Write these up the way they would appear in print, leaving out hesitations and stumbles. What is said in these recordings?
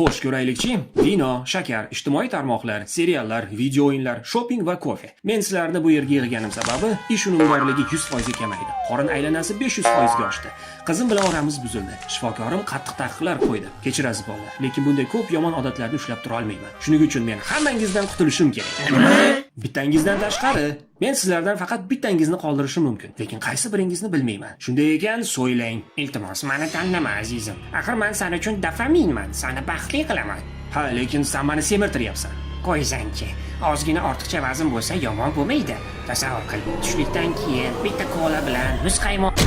Xo'sh, ko'raylikchi. Vino, shakar, ijtimoiy tarmoqlar, seriallar, video o'yinlar, shopping va kofe. Men sizlarni bu yerga yig'ganim sababi ish unumdorligi 100% kamaydi. Qorin aylanasi 500% ga oshdi. Qizim bilan oramiz buzildi. Shifokorim qattiq taqiqlar qo'ydi. Kechirasiz bolalar, lekin bunday ko'p yomon odatlarni ushlab tura olmayman. Shuning uchun men hammangizdan qutulishim kerak. Nima? Bittangizdan tashqari, men sizlardan faqat bittangizni qoldirishim mumkin, lekin qaysi biringizni bilmayman. Shunday ekan, so'ylang. Iltimos, meni tanlama azizim. Axir men sen uchun dopaminman, seni baxtli qilaman. Ha, lekin sen meni semirtiryapsan. Qo'ysangchi, ozgina ortiqcha vazn bo'lsa yomon bo'lmaydi. Tasavvur qil, tushlikdan keyin bitta kola bilan muzqaymoq.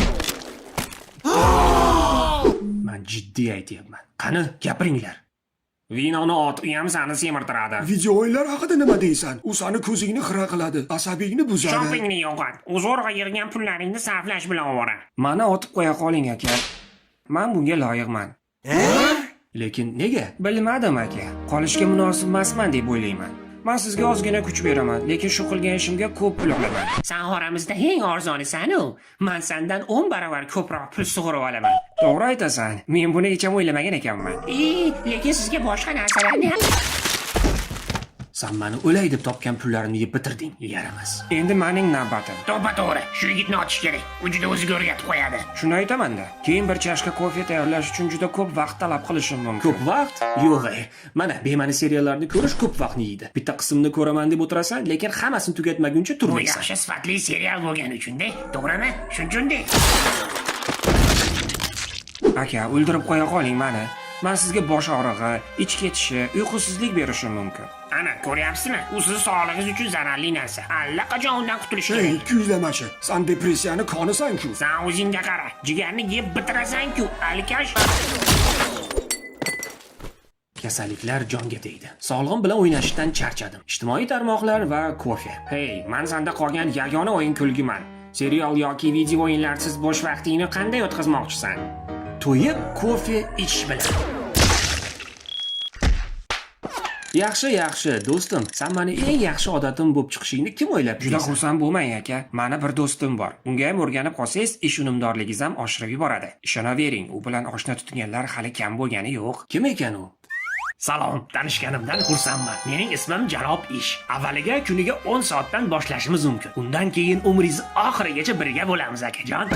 Men jiddiy aytyapman. Qani, gapiringlar. Vinoni ot, u ham seni semirtiradi. Video o'yinlar haqida nima deysan? U seni ko'zingni xira qiladi, asabingni buzadi. Shoppingni yo'qot. Zo'rg'a yig'gan pullaringni sarflash bilan ovora. Meni otib qo'ya qoling aka. Men bunga loyiqman. Lekin nega? Bilmadim aka. Qolishga munosib emasman deb o'ylayman. Men sizga ozgina kuch beraman, lekin shu qilgan ishimga ko'p pul olaman. Sen oramizda eng arzonisan-u. Men sendan 10 barobar ko'proq pul sug'urib olaman. To'g'ri aytasan. Men buni hech ham o'ylamagan ekanman. Lekin sizga boshqa narsalarni ham Sen meni o'lay deb topgan pullarimni yeb bitirding, yaramas. Endi mening navbatim. to'g'ri, shu yigitni otish kerak. U juda o'ziga o'rgatib qo'yadi. Shuni aytaman-da. Keyin bir chashka kofe tayyorlash uchun juda ko'p vaqt talab qilishim mumkin. Ko'p vaqt? Yo'q. Mana bema'ni seriallarni ko'rish ko'p vaqtni yeydi. Bitta qismini ko'raman deb o'tirasan, lekin hammasini tugatmaguncha Bu turmaysan. yaxshi sifatli serial bo'lgani uchun-da, to'g'rimi? Shunchun-da. Aka, o'ldirib qo'ya qoling meni. Men sizga bosh og'rig'i, ich ketishi, uyqusizlik berishim mumkin. Ana, ko'ryapsizmi? U siz sog'lig'ingiz uchun zararli narsa. Allaqachon undan qutulish Ey, kerak. kuylamachi. Sen depressiyani qonisan-ku. Sen o'zingga qara. Jigarni yeb bitirasan-ku, alkash. Kasalliklar jonga tegdi. Sog'lig'im bilan o'ynashdan charchadim. Ijtimoiy tarmoqlar va kofe. Hey, men senda qolgan yagona o'yin kulgiman. Serial yoki video o'yinlarsiz bo'sh vaqtingni qanday o'tkazmoqchisan? To'yib, kofe ichish bilan. Yaxshi, do'stim. Sen meni eng yaxshi odatim bo'lib chiqishingni kim o'ylab? Juda xursand bo'lmang aka. Meni bir do'stim bor. Unga ham o'rganib qolsangiz, ish unumdorligingiz ham oshirib yuboradi. Ishonavering, u bilan oshna tutganlar hali kam bo'lgani yo'q. Kim ekan u? Salom, tanishganimdan xursandman. Mening ismim Jalob Ish. Avvaliga kuniga 10 soatdan boshlashimiz mumkin. Undan keyin umringiz oxirigacha birga bo'lamiz akajon.